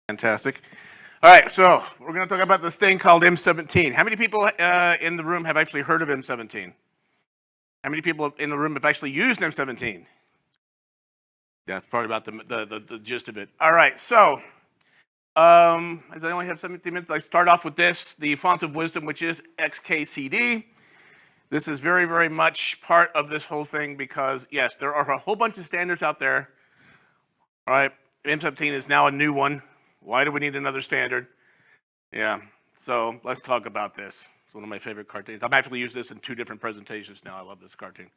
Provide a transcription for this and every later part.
Fantastic. All right, so we're going to talk about this thing called M17. How many people in the room have actually heard of M17? How many people in the room have actually used M17? That's probably about the gist of it. All right, so as I only have 17 minutes, I start off with this, the font of wisdom, which is XKCD. This is very, very much part of this whole thing because, yes, there are a whole bunch of standards out there. All right, M17 is now a new one. Why do we need another standard? Yeah, so let's talk about this. It's one of my favorite cartoons. I've actually used this in 2 different presentations now. I love this cartoon.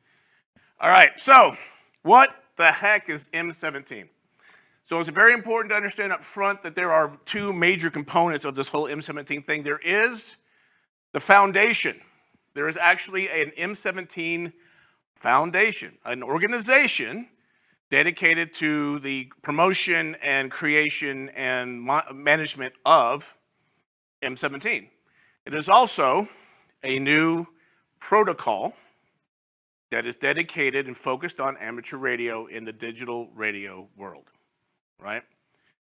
All right, so what the heck is M17? So it's very important to understand up front that there are 2 major components of this whole M17 thing. There is the foundation. There is actually an M17 foundation, an organization dedicated to the promotion and creation and management of M17. It is also a new protocol that is dedicated and focused on amateur radio in the digital radio world, right?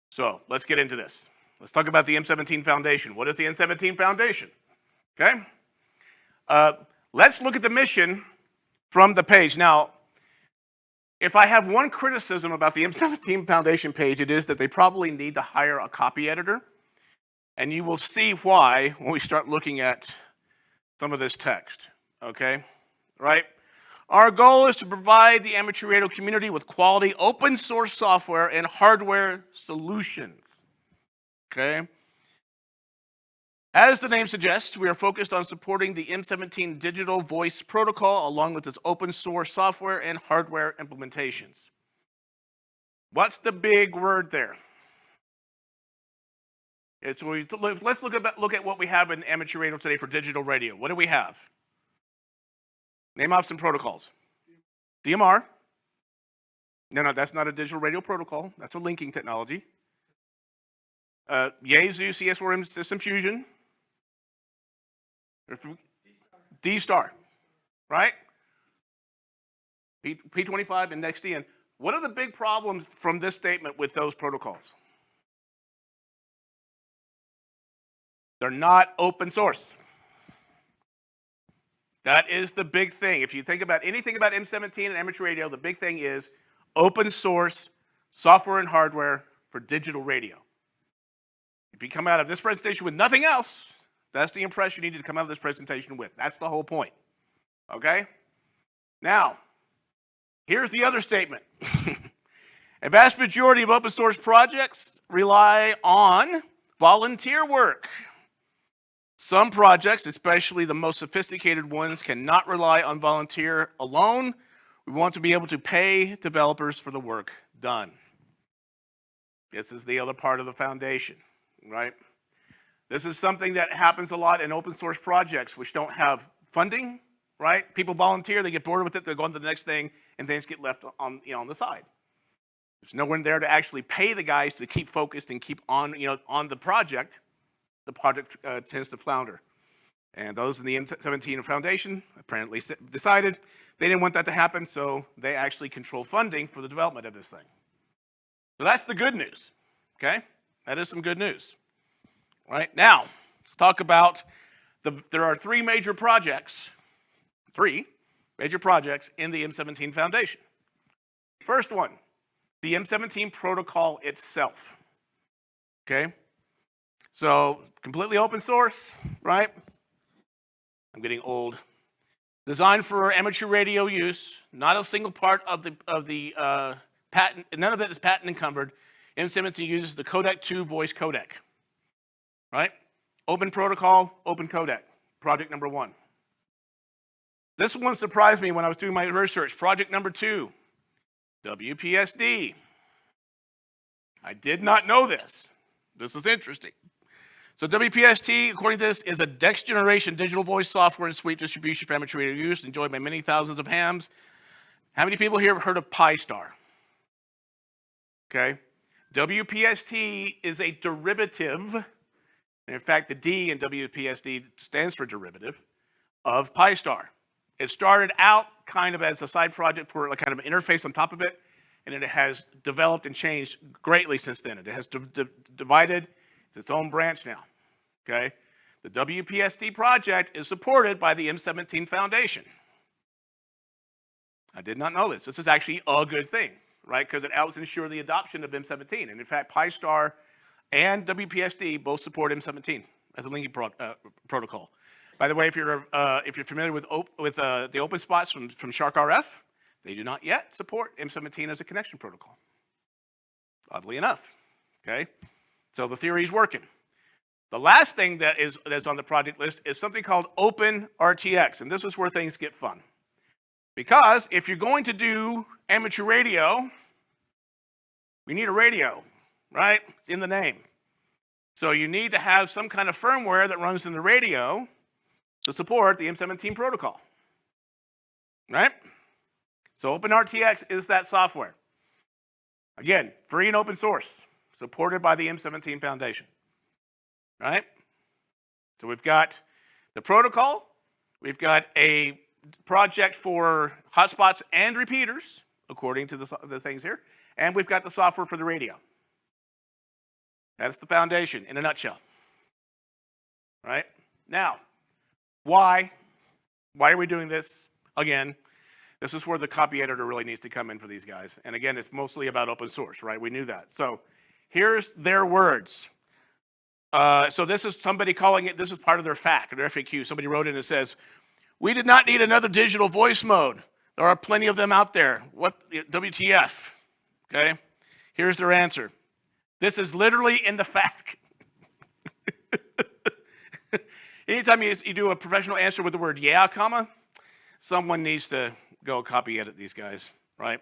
So let's get into this. Let's talk about the M17 Foundation. What is the M17 Foundation? Okay? Let's look at the mission from the page. Now, if I have one criticism about the M17 Foundation page, it is that they probably need to hire a copy editor. And you will see why when we start looking at some of this text, okay? Right? Our goal is to provide the amateur radio community with quality open source software and hardware solutions, okay? As the name suggests, we are focused on supporting the M17 digital voice protocol along with its open source software and hardware implementations. What's the big word there? Let's look at what we have in amateur radio today for digital radio. What do we have? Name off some protocols. DMR. No, that's not a digital radio protocol. That's a linking technology. Yaesu CS4M System Fusion. D-Star, right? P25 and NextDN. What are the big problems from this statement with those protocols? They're not open source. That is the big thing. If you think about anything about M17 and amateur radio, the big thing is open source software and hardware for digital radio. If you come out of this presentation with nothing else, that's the impression you need to come out of this presentation with. That's the whole point, okay? Now, here's the other statement. A vast majority of open source projects rely on volunteer work. Some projects, especially the most sophisticated ones, cannot rely on volunteer alone. We want to be able to pay developers for the work done. This is the other part of the foundation, right? This is something that happens a lot in open source projects which don't have funding, right? People volunteer, they get bored with it, they go on to the next thing, and things get left on, on the side. There's no one there to actually pay the guys to keep focused and keep on, on the project. The project tends to flounder. And those in the M17 Foundation apparently decided they didn't want that to happen, so they actually control funding for the development of this thing. So that's the good news, okay? That is some good news. Right, now, let's talk about, there are 3 major projects in the M17 Foundation. First one, the M17 protocol itself, okay? So, completely open source, right? I'm getting old. Designed for amateur radio use, not a single part of the patent, none of it is patent encumbered. M17 uses the Codec 2 voice codec. Right? Open protocol, open codec, project number 1. This one surprised me when I was doing my research. Project number 2, WPSD. I did not know this. This is interesting. So WPSD, according to this, is a next generation digital voice software and suite distribution for amateur radio use, enjoyed by many thousands of hams. How many people here have heard of Pi-Star? Okay. WPSD is a derivative. And in fact, the D in WPSD stands for derivative of Pi-Star. It started out kind of as a side project for like kind of an interface on top of it, and it has developed and changed greatly since then. It has divided, it's its own branch now, okay? The WPST project is supported by the M17 Foundation. I did not know this. This is actually a good thing, right? Because it helps ensure the adoption of M17. And in fact, Pi-Star and WPST both support M17 as a linking protocol. By the way, if you're familiar with the open spots from Shark RF, they do not yet support M17 as a connection protocol. Oddly enough, okay? So the theory is working. The last thing that's on the project list is something called Open RTX, and this is where things get fun. Because if you're going to do amateur radio, we need a radio, right? It's in the name. So you need to have some kind of firmware that runs in the radio to support the M17 protocol, right? So OpenRTX is that software. Again, free and open source, supported by the M17 Foundation, right? So we've got the protocol, we've got a project for hotspots and repeaters, according to the things here, and we've got the software for the radio. That's the foundation in a nutshell, right? Now, why are we doing this? Again, this is where the copy editor really needs to come in for these guys. And again, it's mostly about open source, right? We knew that. So here's their words. So this is somebody calling it, this is part of their FAQ, their FAQ. Somebody wrote in and says, we did not need another digital voice mode. There are plenty of them out there. What, WTF, okay? Here's their answer. This is literally in the FAQ. Anytime you do a professional answer with the word yeah, comma, someone needs to go copy edit these guys, right?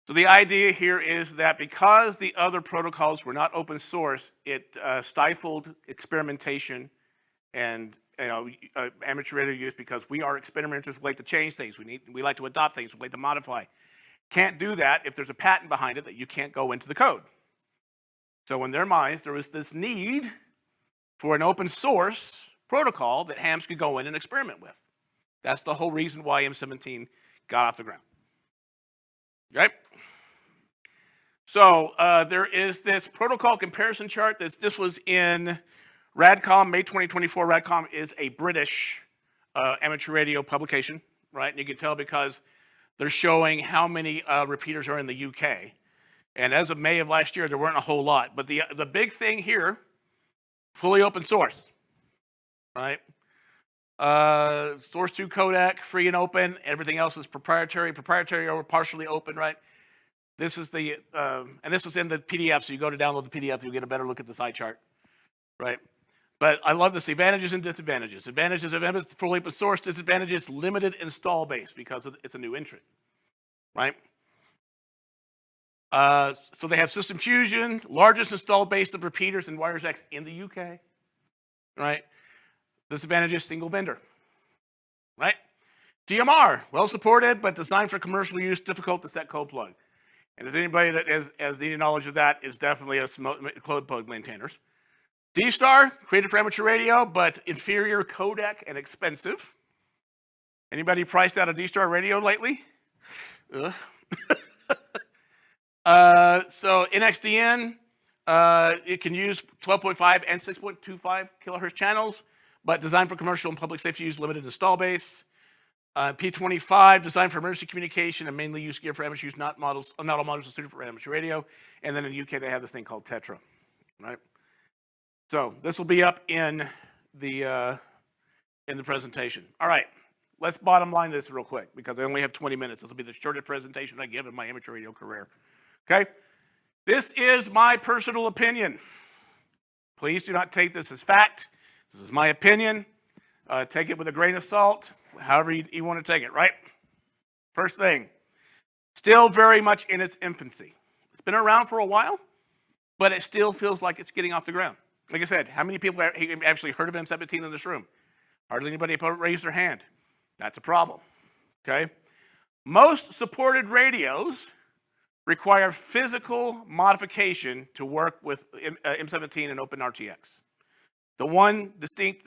So the idea here is that because the other protocols were not open source, it stifled experimentation and amateur radio use, because we are experimenters. We like to change things. We like to adopt things. We like to modify. Can't do that if there's a patent behind it that you can't go into the code. So in their minds, there was this need for an open source protocol that hams could go in and experiment with. That's the whole reason why M17 got off the ground. Okay? So there is this protocol comparison chart. This was in RADCOM, May 2024. RADCOM is a British amateur radio publication, right? And you can tell because they're showing how many repeaters are in the UK. And as of May of last year, there weren't a whole lot. But the big thing here, fully open source, right? Source 2 codec, free and open. Everything else is proprietary or partially open, right? This is the, and this is in the PDF, so you go to download the PDF, you'll get a better look at this eye chart, right? But I love this, advantages and disadvantages. Advantages of fully open source, disadvantages, limited install base because it's a new entrant, right? So they have System Fusion, largest installed base of repeaters and wires X in the UK, right? Disadvantages, single vendor, right? DMR, well supported, but designed for commercial use, difficult to set code plug. And as anybody that has any knowledge of that is definitely a code plug maintainers. D-Star, created for amateur radio, but inferior codec and expensive. Anybody priced out a D-Star radio lately? So NXDN, it can use 12.5 and 6.25 kilohertz channels, but designed for commercial and public safety use, limited install base. P25, designed for emergency communication and mainly used gear for amateur use, not all models are suited for amateur radio. And then in the UK, they have this thing called Tetra, right? So this will be up in the presentation. All right, let's bottom line this real quick because I only have 20 minutes. This will be the shortest presentation I give in my amateur radio career, okay? This is my personal opinion. Please do not take this as fact. This is my opinion. Take it with a grain of salt. However you want to take it, right? First thing, still very much in its infancy. It's been around for a while, but it still feels like it's getting off the ground. Like I said, how many people have actually heard of M17 in this room? Hardly anybody raised their hand. That's a problem, okay? Most supported radios require physical modification to work with M17 and OpenRTX. The one distinct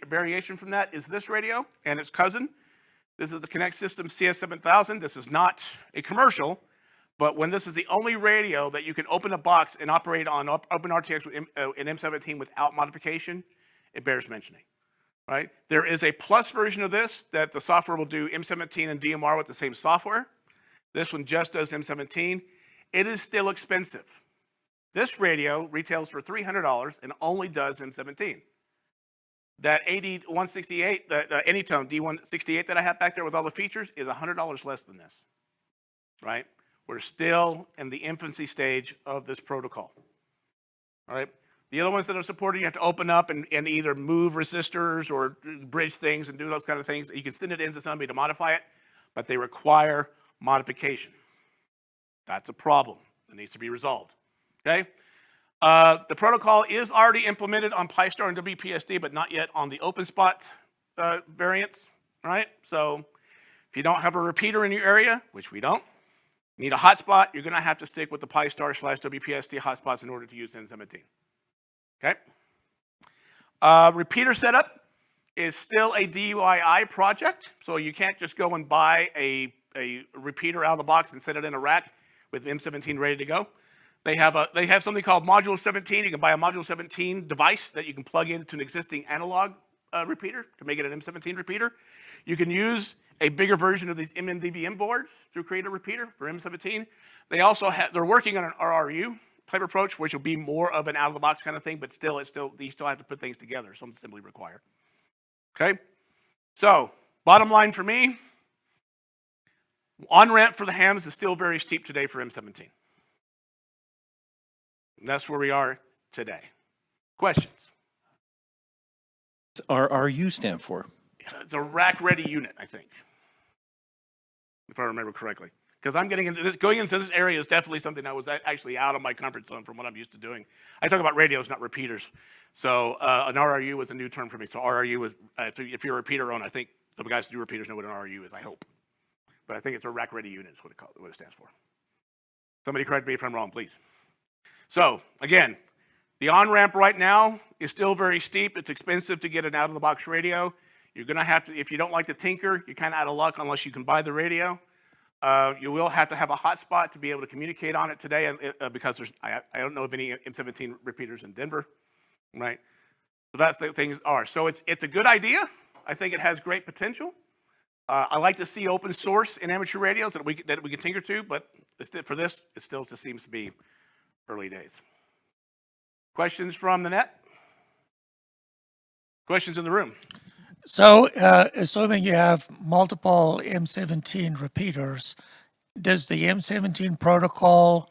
variation from that is this radio and its cousin. This is the Connect System CS7000. This is not a commercial, but when this is the only radio that you can open a box and operate on OpenRTX with in M17 without modification, it bears mentioning, right? There is a plus version of this that the software will do M17 and DMR with the same software. This one just does M17. It is still expensive. This radio retails for $300 and only does M17. That AD168, the Anytone D168 that I have back there with all the features is $100 less than this, right? We're still in the infancy stage of this protocol, all right? The other ones that are supported, you have to open up and either move resistors or bridge things and do those kind of things. You can send it into somebody to modify it, but they require modification. That's a problem that needs to be resolved, okay? The protocol is already implemented on PyStar and WPSD, but not yet on the OpenSpot variants, right? So if you don't have a repeater in your area, which we don't, need a hotspot, you're going to have to stick with the PyStar/WPSD hotspots in order to use M17, okay? Repeater setup is still a DIY project, so you can't just go and buy a repeater out of the box and set it in a rack with M17 ready to go. They have something called Module 17. You can buy a Module 17 device that you can plug into an existing analog repeater to make it an M17 repeater. You can use a bigger version of these MMDVM boards to create a repeater for M17. They're working on an RRU type approach, which will be more of an out-of-the-box kind of thing, but you still have to put things together, some assembly required. Okay? So, bottom line for me, on-ramp for the hams is still very steep today for M17. And that's where we are today. Questions? What's RRU stand for? It's a rack-ready unit, I think, if I remember correctly. Because I'm getting into this, going into this area is definitely something that was actually out of my comfort zone from what I'm used to doing. I talk about radios, not repeaters. So an RRU was a new term for me. So RRU was, if you're a repeater owner, I think the guys who do repeaters know what an RRU is, I hope. But I think it's a rack-ready unit is what it stands for. Somebody correct me if I'm wrong, please. So, again, the on-ramp right now is still very steep. It's expensive to get an out-of-the-box radio. You're going to have to, if you don't like to tinker, you're kind of out of luck unless you can buy the radio. You will have to have a hotspot to be able to communicate on it today because I don't know of any M17 repeaters in Denver, right? So that's the things are. So it's a good idea. I think it has great potential. I like to see open source in amateur radios that we can tinker to, but for this, it still just seems to be early days. Questions from the net? Questions in the room? So, assuming you have multiple M17 repeaters, does the M17 protocol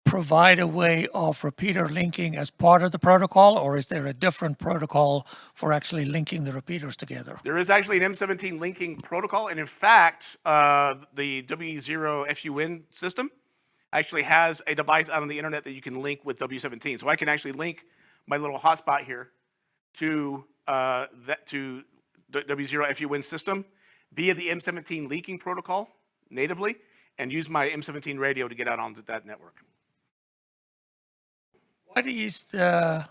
provide a way of repeater linking as part of the protocol, or is there a different protocol for actually linking the repeaters together? There is actually an M17 linking protocol, and in fact, the W0FUN system actually has a device out on the internet that you can link with W17. So I can actually link my little hotspot here to the W0FUN system via the M17 linking protocol natively, and use my M17 radio to get out onto that network. What is the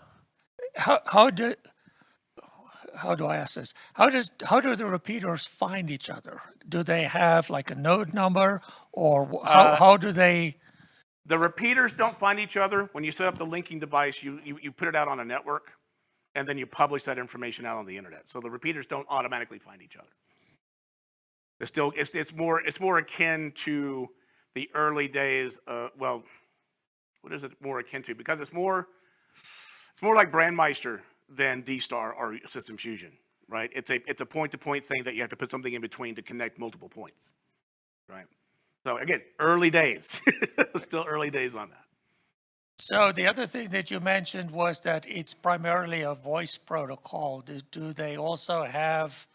how do I ask this? How do the repeaters find each other? Do they have like a node number, or how do they? The repeaters don't find each other. When you set up the linking device, you put it out on a network, and then you publish that information out on the internet. So the repeaters don't automatically find each other. It's more akin to the early days. Well, what is it more akin to? Because it's more like Brandmeister than D-Star or System Fusion, right? It's a point-to-point thing that you have to put something in between to connect multiple points, right? So again, early days, still early days on that. So the other thing that you mentioned was that it's primarily a voice protocol. Do they also have,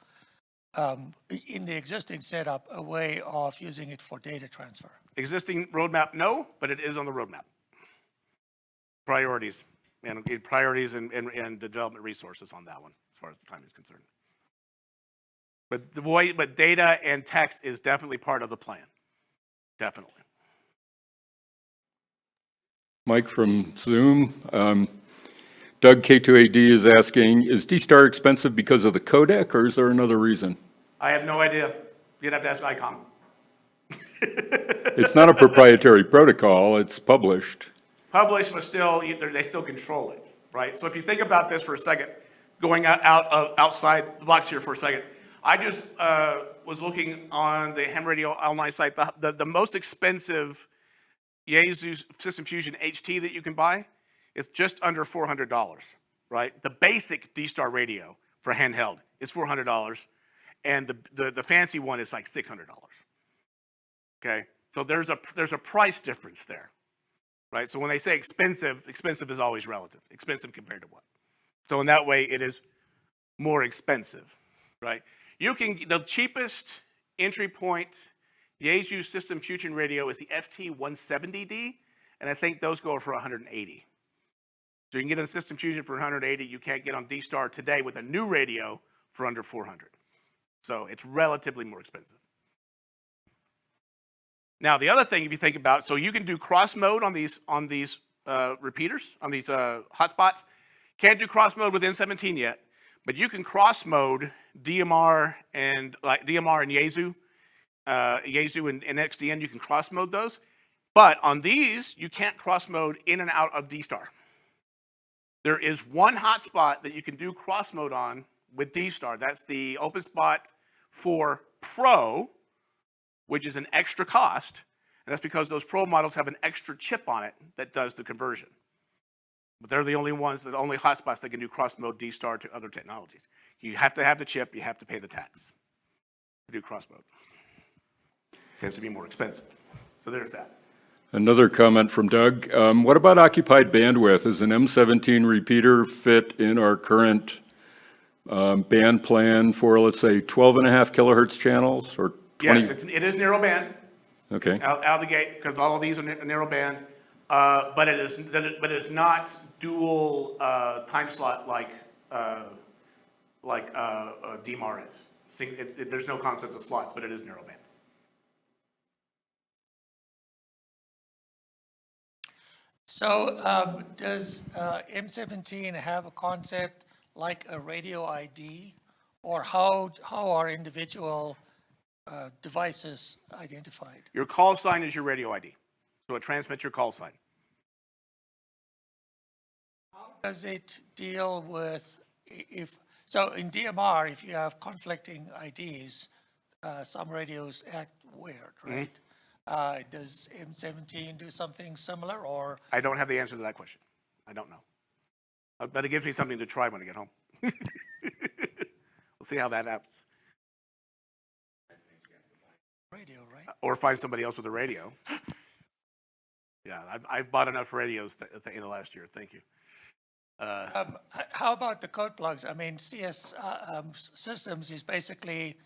in the existing setup, a way of using it for data transfer? Existing roadmap, no, but it is on the roadmap. Priorities and the development resources on that one, as far as the time is concerned. But data and text is definitely part of the plan. Definitely. Mike from Zoom. Doug K2AD is asking, is D-Star expensive because of the codec, or is there another reason? I have no idea. You'd have to ask ICOM. It's not a proprietary protocol, it's published. Published, but still, they still control it, right? So if you think about this for a second, going outside the box here for a second, I just was looking on the Ham Radio online site. The most expensive Yaesu System Fusion HT that you can buy is just under $400, right? The basic D-Star radio for handheld is $400, and the fancy one is like $600. Okay, so there's a price difference there, right? So when they say expensive, expensive is always relative. Expensive compared to what? So in that way, it is more expensive, right? The cheapest entry point Yaesu System Fusion radio is the FT170D, and I think those go for 180. So you can get a System Fusion for 180. You can't get on D-Star today with a new radio for under 400. So it's relatively more expensive. Now, the other thing, if you think about, so you can do cross mode on these repeaters, on these hotspots. Can't do cross mode with M17 yet, but you can cross mode DMR and Yaesu, Yaesu and XDN. You can cross mode those, but on these you can't cross mode in and out of D-Star. There is one hotspot that you can do cross mode on with D-Star. That's the OpenSpot 4 Pro, which is an extra cost, and that's because those Pro models have an extra chip on it that does the conversion. But they're the only hotspots that can do cross-mode D-Star to other technologies. You have to have the chip, you have to pay the tax to do cross-mode. Tends to be more expensive. So there's that. Another comment from Doug. What about occupied bandwidth? Is an M17 repeater fit in our current band plan for, let's say, 12.5 kilohertz channels or 20? Yes, it is narrow band. Okay. Out of the gate, because all of these are narrow band, but it is not dual time slot like DMAR is. There's no concept of slots, but it is narrow band. So does M17 have a concept like a radio ID, or how are individual devices identified? Your call sign is your radio ID, so it transmits your call sign. How does it deal with so in DMR, if you have conflicting IDs, some radios act weird, right? Does M17 do something similar, or? I don't have the answer to that question. I don't know. But it gives me something to try when I get home. We'll see how that happens. Radio, right? Or find somebody else with a radio. Yeah, I've bought enough radios at the end of last year. Thank you. How about the code plugs? I mean, CS Systems is basically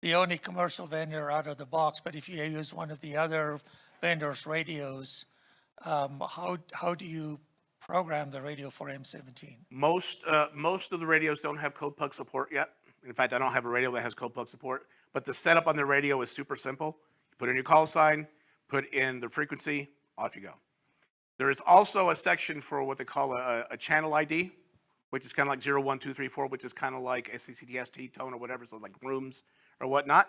the only commercial vendor out of the box, but if you use one of the other vendors' radios, how do you program the radio for M17? Most of the radios don't have code plug support yet. In fact, I don't have a radio that has code plug support, but the setup on the radio is super simple. You put in your call sign, put in the frequency, off you go. There is also a section for what they call a channel ID, which is kind of like 0, 1, 2, 3, 4, which is kind of like SCCDST tone or whatever, so like rooms or whatnot.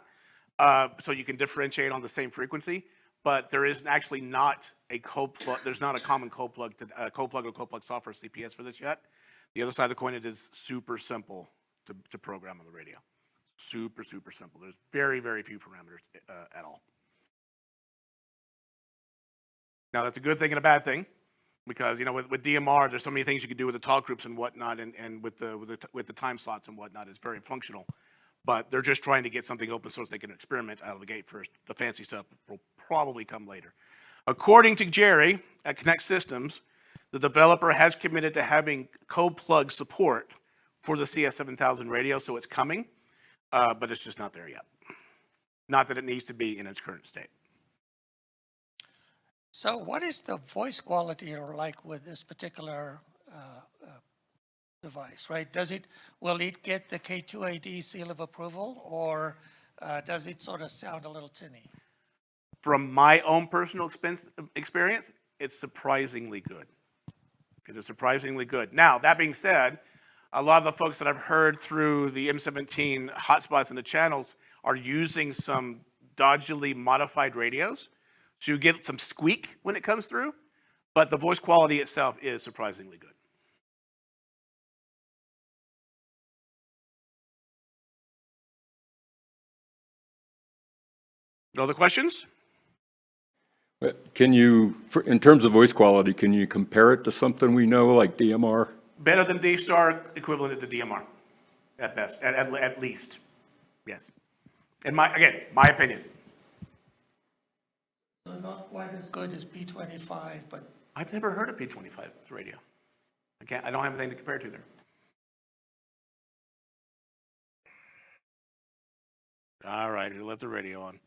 So you can differentiate on the same frequency, but there is actually not a code plug. There's not a common code plug or code plug software CPS for this yet. The other side of the coin, it is super simple to program on the radio. Super, super simple. There's very, very few parameters at all. Now, that's a good thing and a bad thing, because with DMR, there's so many things you can do with the talk groups and whatnot, and with the time slots and whatnot. It's very functional, but they're just trying to get something open source they can experiment out of the gate first. The fancy stuff will probably come later. According to Jerry at Connect Systems, the developer has committed to having code plug support for the CS7000 radio, so it's coming, but it's just not there yet. Not that it needs to be in its current state. So what is the voice quality like with this particular device, right? Will it get the K2AD seal of approval, or does it sort of sound a little tinny? From my own personal experience, it's surprisingly good. It is surprisingly good. Now, that being said, a lot of the folks that I've heard through the M17 hotspots and the channels are using some dodgily modified radios. So you get some squeak when it comes through, but the voice quality itself is surprisingly good. No other questions? Can you, in terms of voice quality, can you compare it to something we know like DMR? Better than D-Star, equivalent to DMR, at best, at least. Yes. And my opinion. So not quite as good as P25, but I've never heard of P25 radio. I don't have anything to compare to there. All right, we let the radio on.